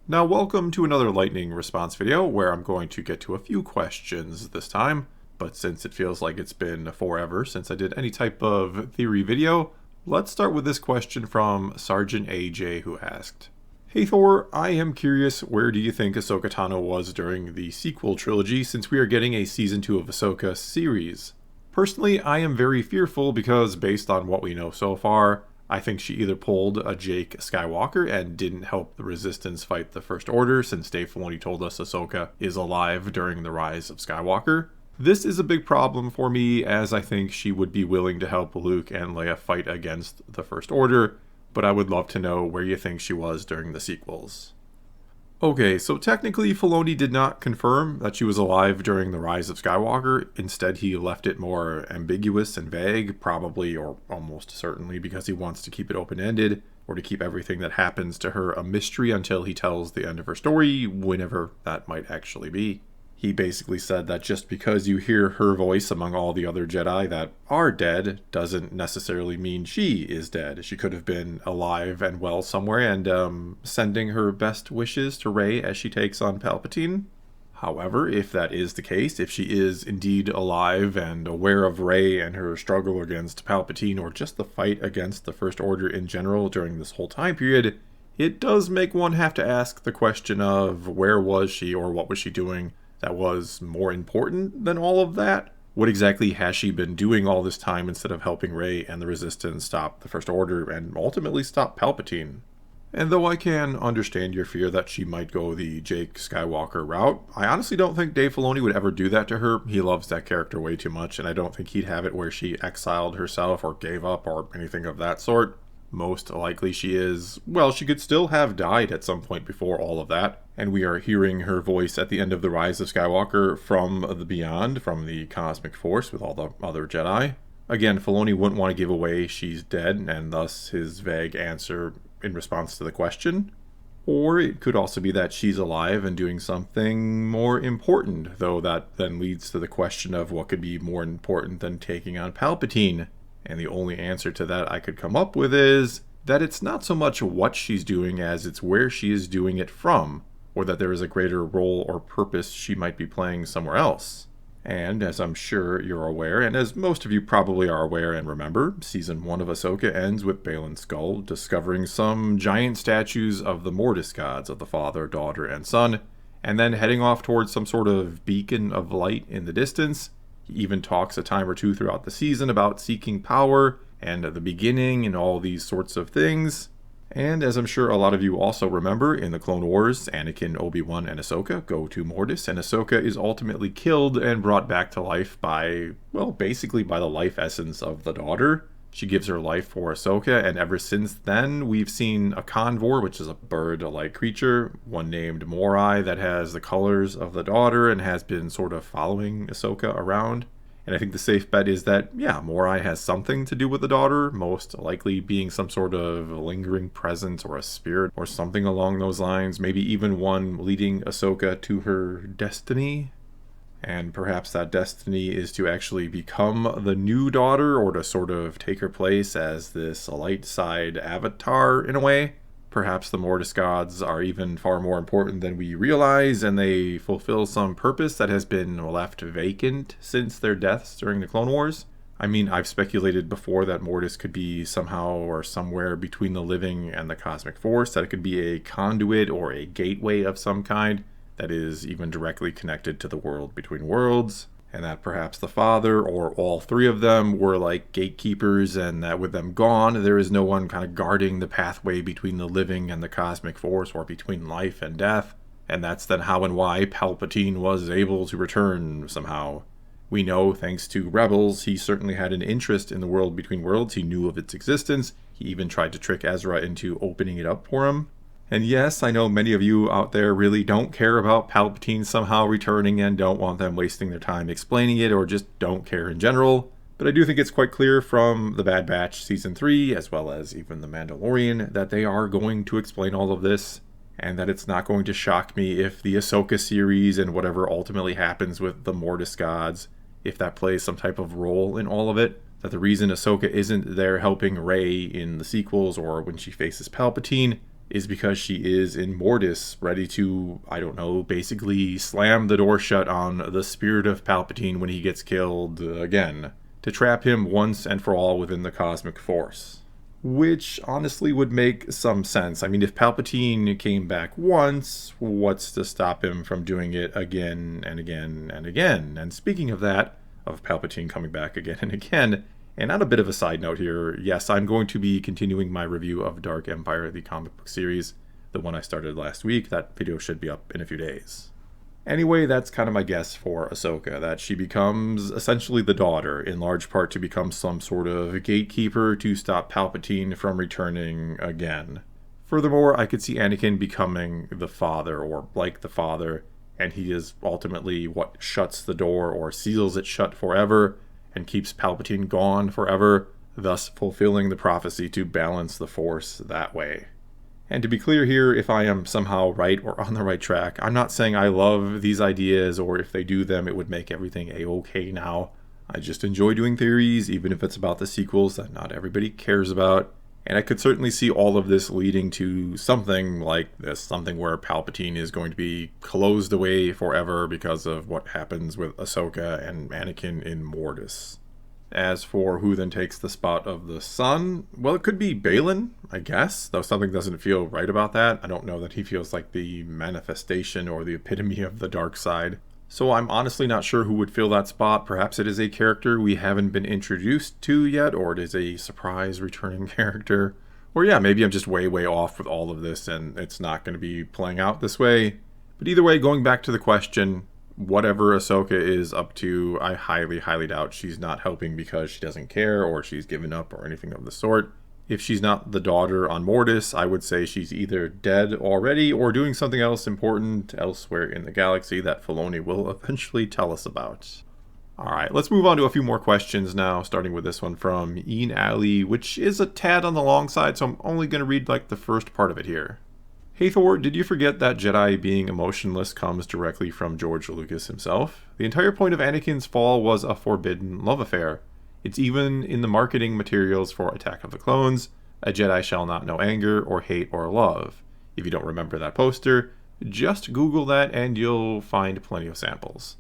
Now welcome to another lightning response video where I'm going to get to a few questions this time, but since it feels like it's been forever since I did any type of theory video, let's start with this question from Sergeant AJ who asked, "Hey Thor, I am curious, where do you think Ahsoka Tano was during the sequel trilogy since we are getting a season 2 of Ahsoka series? Personally, I am very fearful because based on what we know so far, I think she either pulled a Jake Skywalker and didn't help the Resistance fight the First Order, since Dave Filoni told us Ahsoka is alive during the rise of Skywalker. This is a big problem for me, as I think she would be willing to help Luke and Leia fight against the First Order, but I would love to know where you think she was during the sequels." Okay, so technically Filoni did not confirm that she was alive during the rise of Skywalker. Instead, he left it more ambiguous and vague, probably or almost certainly because he wants to keep it open-ended, or to keep everything that happens to her a mystery until he tells the end of her story, whenever that might actually be. He basically said that just because you hear her voice among all the other Jedi that are dead doesn't necessarily mean she is dead. She could have been alive and well somewhere and sending her best wishes to Rey as she takes on Palpatine. However, if that is the case, if she is indeed alive and aware of Rey and her struggle against Palpatine, or just the fight against the First Order in general during this whole time period, it does make one have to ask the question of where was she or what was she doing that was more important than all of that? What exactly has she been doing all this time instead of helping Rey and the Resistance stop the First Order and ultimately stop Palpatine? And though I can understand your fear that she might go the Jake Skywalker route, I honestly don't think Dave Filoni would ever do that to her. He loves that character way too much, and I don't think he'd have it where she exiled herself or gave up or anything of that sort. Most likely she is, well, she could still have died at some point before all of that, and we are hearing her voice at the end of the Rise of Skywalker from the beyond, from the cosmic force with all the other Jedi. Again, Filoni wouldn't want to give away she's dead, and thus his vague answer in response to the question. Or it could also be that she's alive and doing something more important, though that then leads to the question of what could be more important than taking on Palpatine. And the only answer to that I could come up with is that it's not so much what she's doing as it's where she is doing it from, or that there is a greater role or purpose she might be playing somewhere else. And as I'm sure you're aware, and as most of you probably are aware and remember, Season 1 of Ahsoka ends with Baylan Skoll discovering some giant statues of the Mortis gods of the Father, Daughter, and Son, and then heading off towards some sort of beacon of light in the distance. He even talks a time or two throughout the season about seeking power and the beginning and all these sorts of things. And as I'm sure a lot of you also remember, in the Clone Wars, Anakin, Obi-Wan, and Ahsoka go to Mortis, and Ahsoka is ultimately killed and brought back to life by, well, basically by the life essence of the daughter. She gives her life for Ahsoka, and ever since then, we've seen a convor, which is a bird-like creature, one named Morai, that has the colors of the daughter and has been sort of following Ahsoka around. And I think the safe bet is that, yeah, Morai has something to do with the daughter, most likely being some sort of lingering presence or a spirit or something along those lines, maybe even one leading Ahsoka to her destiny. And perhaps that destiny is to actually become the new daughter, or to sort of take her place as this light side avatar in a way. Perhaps the Mortis gods are even far more important than we realize, and they fulfill some purpose that has been left vacant since their deaths during the Clone Wars. I mean, I've speculated before that Mortis could be somehow or somewhere between the living and the cosmic force, that it could be a conduit or a gateway of some kind that is even directly connected to the world between worlds, and that perhaps the Father or all three of them were like gatekeepers, and that with them gone, there is no one kind of guarding the pathway between the living and the cosmic force, or between life and death, and that's then how and why Palpatine was able to return somehow. We know, thanks to Rebels, he certainly had an interest in the world between worlds. He knew of its existence. He even tried to trick Ezra into opening it up for him. And yes, I know many of you out there really don't care about Palpatine somehow returning and don't want them wasting their time explaining it, or just don't care in general. But I do think it's quite clear from The Bad Batch Season 3, as well as even The Mandalorian, that they are going to explain all of this, and that it's not going to shock me if the Ahsoka series and whatever ultimately happens with the Mortis gods, if that plays some type of role in all of it. That the reason Ahsoka isn't there helping Rey in the sequels or when she faces Palpatine is because she is in Mortis, ready to, I don't know, basically slam the door shut on the spirit of Palpatine when he gets killed again, to trap him once and for all within the cosmic force. Which honestly would make some sense. I mean, if Palpatine came back once, what's to stop him from doing it again and again and again? And speaking of that, of Palpatine coming back again and again, and on a bit of a side note here, yes, I'm going to be continuing my review of Dark Empire, the comic book series, the one I started last week. That video should be up in a few days. Anyway, that's kind of my guess for Ahsoka, that she becomes essentially the daughter, in large part to become some sort of gatekeeper to stop Palpatine from returning again. Furthermore, I could see Anakin becoming the father, or like the father, and he is ultimately what shuts the door or seals it shut forever, and keeps Palpatine gone forever, thus fulfilling the prophecy to balance the Force that way. And to be clear here, if I am somehow right or on the right track, I'm not saying I love these ideas, or if they do them it would make everything a-okay now. I just enjoy doing theories, even if it's about the sequels that not everybody cares about. And I could certainly see all of this leading to something like this, something where Palpatine is going to be closed away forever because of what happens with Ahsoka and Anakin in Mortis. As for who then takes the spot of the son, well, it could be Baylan, I guess, though something doesn't feel right about that. I don't know that he feels like the manifestation or the epitome of the dark side. So I'm honestly not sure who would fill that spot. Perhaps it is a character we haven't been introduced to yet, or it is a surprise returning character. Or yeah, maybe I'm just way off with all of this and it's not going to be playing out this way. But either way, going back to the question, whatever Ahsoka is up to, I highly doubt she's not helping because she doesn't care or she's given up or anything of the sort. If she's not the daughter on Mortis, I would say she's either dead already or doing something else important elsewhere in the galaxy that Filoni will eventually tell us about. Alright, let's move on to a few more questions now, starting with this one from Ian Alley, which is a tad on the long side, so I'm only going to read like the first part of it here. Hey Thor, did you forget that Jedi being emotionless comes directly from George Lucas himself? The entire point of Anakin's fall was a forbidden love affair. It's even in the marketing materials for Attack of the Clones, a Jedi shall not know anger or hate or love. If you don't remember that poster, just Google that and you'll find plenty of samples.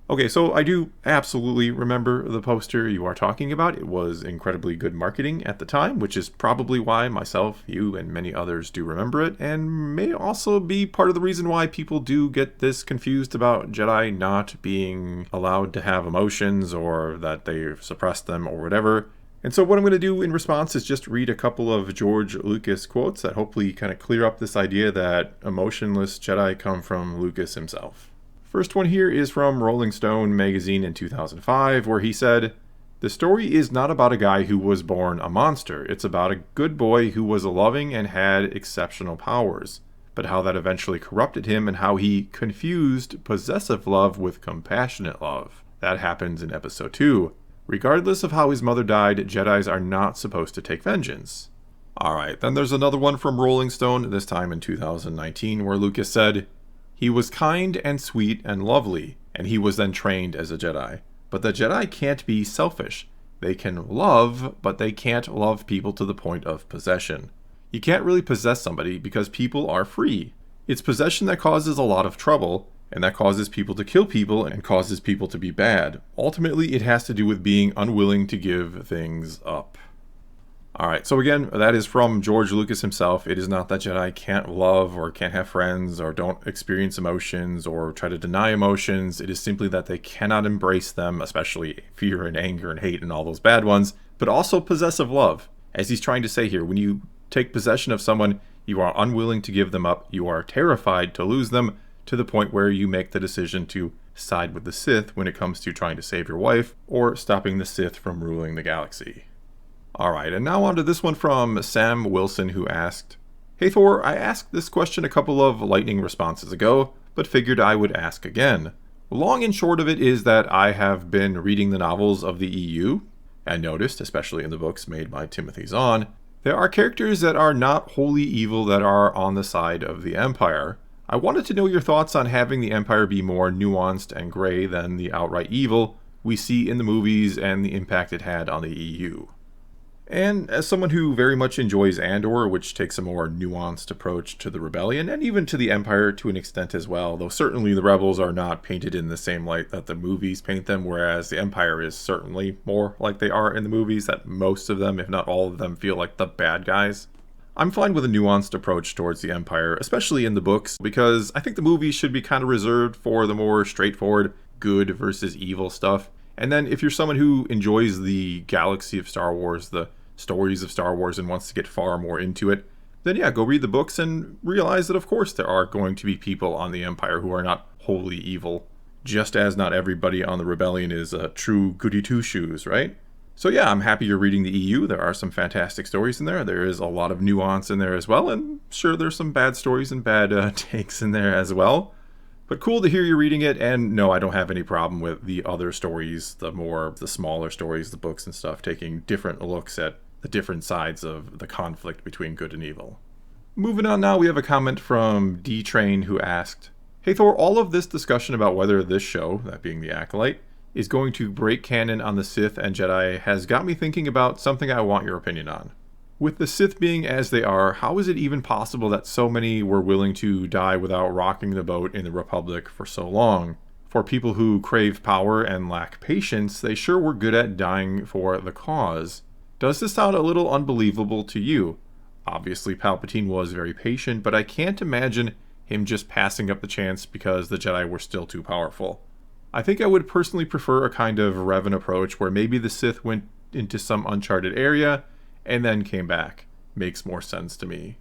Okay, so I do absolutely remember the poster you are talking about. It was incredibly good marketing at the time, which is probably why myself, you, and many others do remember it, and may also be part of the reason why people do get this confused about Jedi not being allowed to have emotions or that they suppress them or whatever. And so what I'm going to do in response is just read a couple of George Lucas quotes that hopefully kind of clear up this idea that emotionless Jedi come from Lucas himself. First one here is from Rolling Stone magazine in 2005, where he said, "The story is not about a guy who was born a monster. It's about a good boy who was loving and had exceptional powers, but how that eventually corrupted him and how he confused possessive love with compassionate love. That happens in episode 2. Regardless of how his mother died, Jedis are not supposed to take vengeance." Alright, then there's another one from Rolling Stone, this time in 2019, where Lucas said, "He was kind and sweet and lovely, and he was then trained as a Jedi. But the Jedi can't be selfish. They can love, but they can't love people to the point of possession. You can't really possess somebody because people are free. It's possession that causes a lot of trouble, and that causes people to kill people and causes people to be bad. Ultimately, it has to do with being unwilling to give things up." Alright, so again, that is from George Lucas himself. It is not that Jedi can't love or can't have friends or don't experience emotions or try to deny emotions. It is simply that they cannot embrace them, especially fear and anger and hate and all those bad ones, but also possessive love. As he's trying to say here, when you take possession of someone, you are unwilling to give them up, you are terrified to lose them, to the point where you make the decision to side with the Sith when it comes to trying to save your wife or stopping the Sith from ruling the galaxy. Alright, and now on to this one from Sam Wilson, who asked, "Hey Thor, I asked this question a couple of lightning responses ago, but figured I would ask again. Long and short of it is that I have been reading the novels of the EU, and noticed, especially in the books made by Timothy Zahn, there are characters that are not wholly evil that are on the side of the Empire. I wanted to know your thoughts on having the Empire be more nuanced and gray than the outright evil we see in the movies and the impact it had on the EU." And as someone who very much enjoys Andor, which takes a more nuanced approach to the Rebellion, and even to the Empire to an extent as well, though certainly the Rebels are not painted in the same light that the movies paint them, whereas the Empire is certainly more like they are in the movies, that most of them, if not all of them, feel like the bad guys. I'm fine with a nuanced approach towards the Empire, especially in the books, because I think the movies should be kind of reserved for the more straightforward good versus evil stuff. And then if you're someone who enjoys the galaxy of Star Wars, the stories of Star Wars, and wants to get far more into it, then yeah, go read the books and realize that of course there are going to be people on the Empire who are not wholly evil. Just as not everybody on the Rebellion is a true goody two-shoes, right? So yeah, I'm happy you're reading the EU. There are some fantastic stories in there. There is a lot of nuance in there as well, and sure, there's some bad stories and bad takes in there as well. But cool to hear you reading it, and no, I don't have any problem with the other stories, the smaller stories, the books and stuff, taking different looks at the different sides of the conflict between good and evil. Moving on now, we have a comment from D-Train who asked, "Hey Thor, all of this discussion about whether this show, that being The Acolyte, is going to break canon on the Sith and Jedi has got me thinking about something I want your opinion on. With the Sith being as they are, how is it even possible that so many were willing to die without rocking the boat in the Republic for so long? For people who crave power and lack patience, they sure were good at dying for the cause. Does this sound a little unbelievable to you? Obviously, Palpatine was very patient, but I can't imagine him just passing up the chance because the Jedi were still too powerful. I think I would personally prefer a kind of Revan approach where maybe the Sith went into some uncharted area and then came back. Makes more sense to me."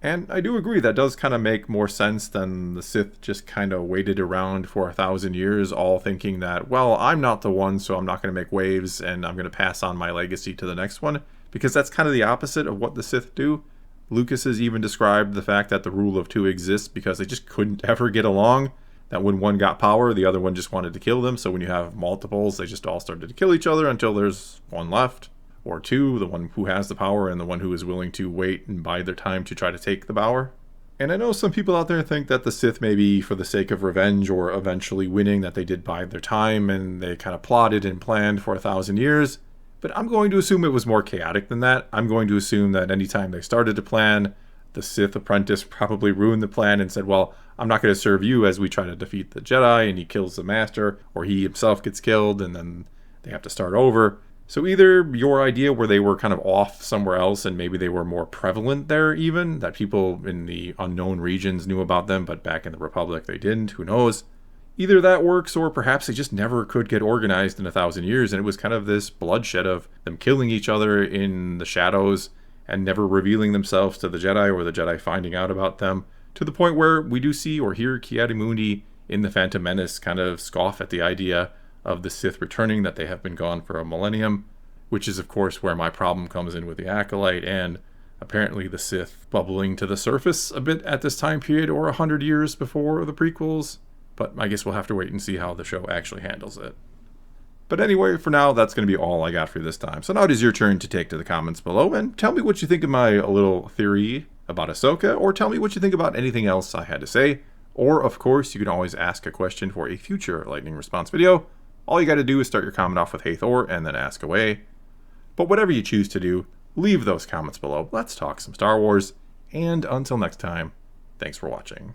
And I do agree, that does kind of make more sense than the Sith just kind of waited around for 1,000 years, all thinking that, well, I'm not the one, so I'm not going to make waves, and I'm going to pass on my legacy to the next one, because that's kind of the opposite of what the Sith do. Lucas has even described the fact that the rule of two exists because they just couldn't ever get along, that when one got power, the other one just wanted to kill them, so when you have multiples, they just all started to kill each other until there's one left. Or two, the one who has the power and the one who is willing to wait and bide their time to try to take the power. And I know some people out there think that the Sith, maybe for the sake of revenge or eventually winning, that they did bide their time and they kind of plotted and planned for 1,000 years. But I'm going to assume it was more chaotic than that. I'm going to assume that anytime they started to plan, the Sith apprentice probably ruined the plan and said, well, I'm not going to serve you as we try to defeat the Jedi, and he kills the Master, or he himself gets killed and then they have to start over. So either your idea where they were kind of off somewhere else and maybe they were more prevalent there even, that people in the unknown regions knew about them, but back in the Republic they didn't, who knows. Either that works, or perhaps they just never could get organized in 1,000 years, and it was kind of this bloodshed of them killing each other in the shadows and never revealing themselves to the Jedi, or the Jedi finding out about them, to the point where we do see or hear Ki-Adi-Mundi in The Phantom Menace kind of scoff at the idea of the Sith returning, that they have been gone for a millennium, which is of course where my problem comes in with the Acolyte, and apparently the Sith bubbling to the surface a bit at this time period, or 100 years before the prequels. But I guess we'll have to wait and see how the show actually handles it. But anyway, for now, that's going to be all I got for this time. So now it is your turn to take to the comments below, and tell me what you think of my little theory about Ahsoka, or tell me what you think about anything else I had to say. Or, of course, you can always ask a question for a future lightning response video. All you got to do is start your comment off with "Hey Thor" and then ask away. But whatever you choose to do, leave those comments below. Let's talk some Star Wars. And until next time, thanks for watching.